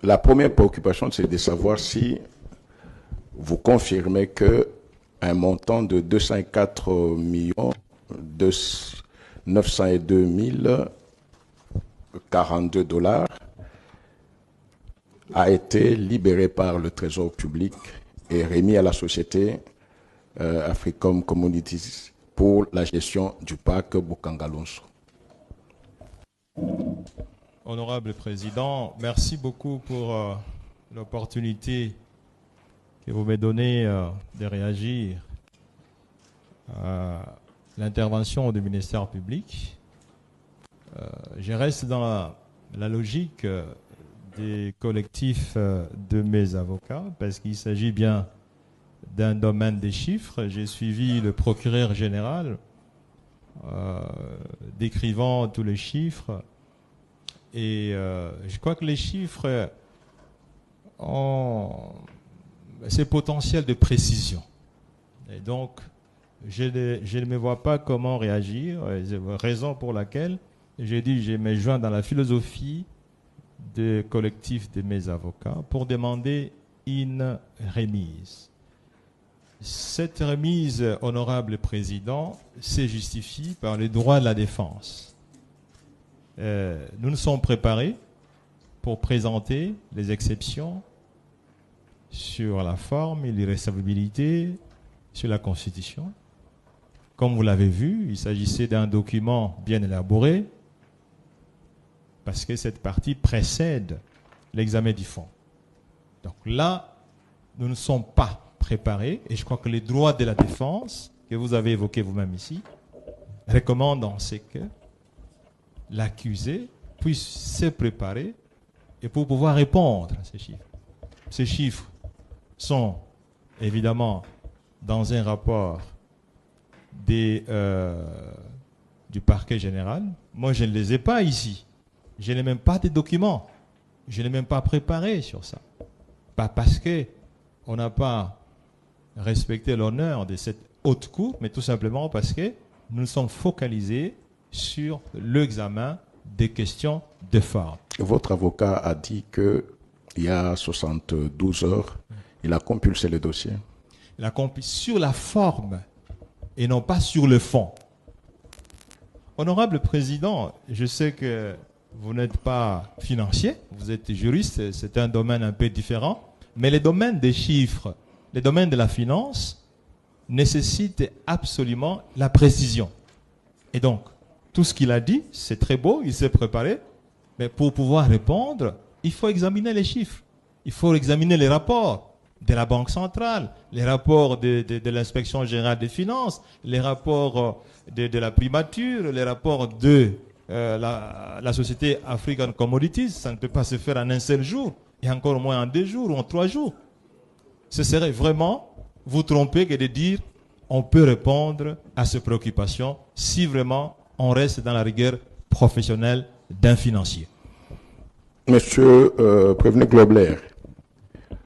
La première préoccupation, c'est de savoir si vous confirmez que un montant de 204 millions de 902 042 dollars a été libéré par le Trésor public et remis à la société Africom Communities pour la gestion du parc Boukangalonso. Honorable Président, merci beaucoup pour l'opportunité que vous me donnez de réagir à l'intervention du ministère public. Je reste dans la logique des collectifs de mes avocats parce qu'il s'agit bien d'un domaine des chiffres. J'ai suivi le procureur général décrivant tous les chiffres et je crois que les chiffres ont ce potentiel de précision. Et donc, je ne me vois pas comment réagir, raison pour laquelle j'ai dit je me joins dans la philosophie des collectifs de mes avocats pour demander une remise. Cette remise, honorable président, se justifie par les droits de la défense. Nous nous sommes préparés pour présenter les exceptions sur la forme et l'irrecevabilité, sur la Constitution. Comme vous l'avez vu, il s'agissait d'un document bien élaboré parce que cette partie précède l'examen du fond. Donc là, nous ne sommes pas préparés et je crois que les droits de la défense, que vous avez évoqués vous-même ici, recommandent en ce que l'accusé puisse se préparer et pour pouvoir répondre à ces chiffres. Ces chiffres sont évidemment dans un rapport du parquet général. Moi, je ne les ai pas ici. Je n'ai même pas de documents. Je n'ai même pas préparé sur ça. Pas parce qu'on n'a pas respecté l'honneur de cette haute cour, mais tout simplement parce que nous nous sommes focalisés sur l'examen des questions de forme. Votre avocat a dit qu'il y a 72 heures, il a compulsé le dossier. Il a compulsé sur la forme et non pas sur le fond. Honorable Président, je sais que vous n'êtes pas financier, vous êtes juriste, c'est un domaine un peu différent, mais les domaines des chiffres, les domaines de la finance nécessitent absolument la précision. Et donc, tout ce qu'il a dit, c'est très beau, il s'est préparé, mais pour pouvoir répondre, il faut examiner les chiffres, il faut examiner les rapports de la Banque centrale, les rapports de l'Inspection générale des finances, les rapports de la primature, les rapports de la société African Commodities. Ça ne peut pas se faire en un seul jour, et encore moins en 2 jours ou en 3 jours. Ce serait vraiment vous tromper que de dire on peut répondre à ces préoccupations si vraiment on reste dans la rigueur professionnelle d'un financier. Monsieur Prévenu Globler,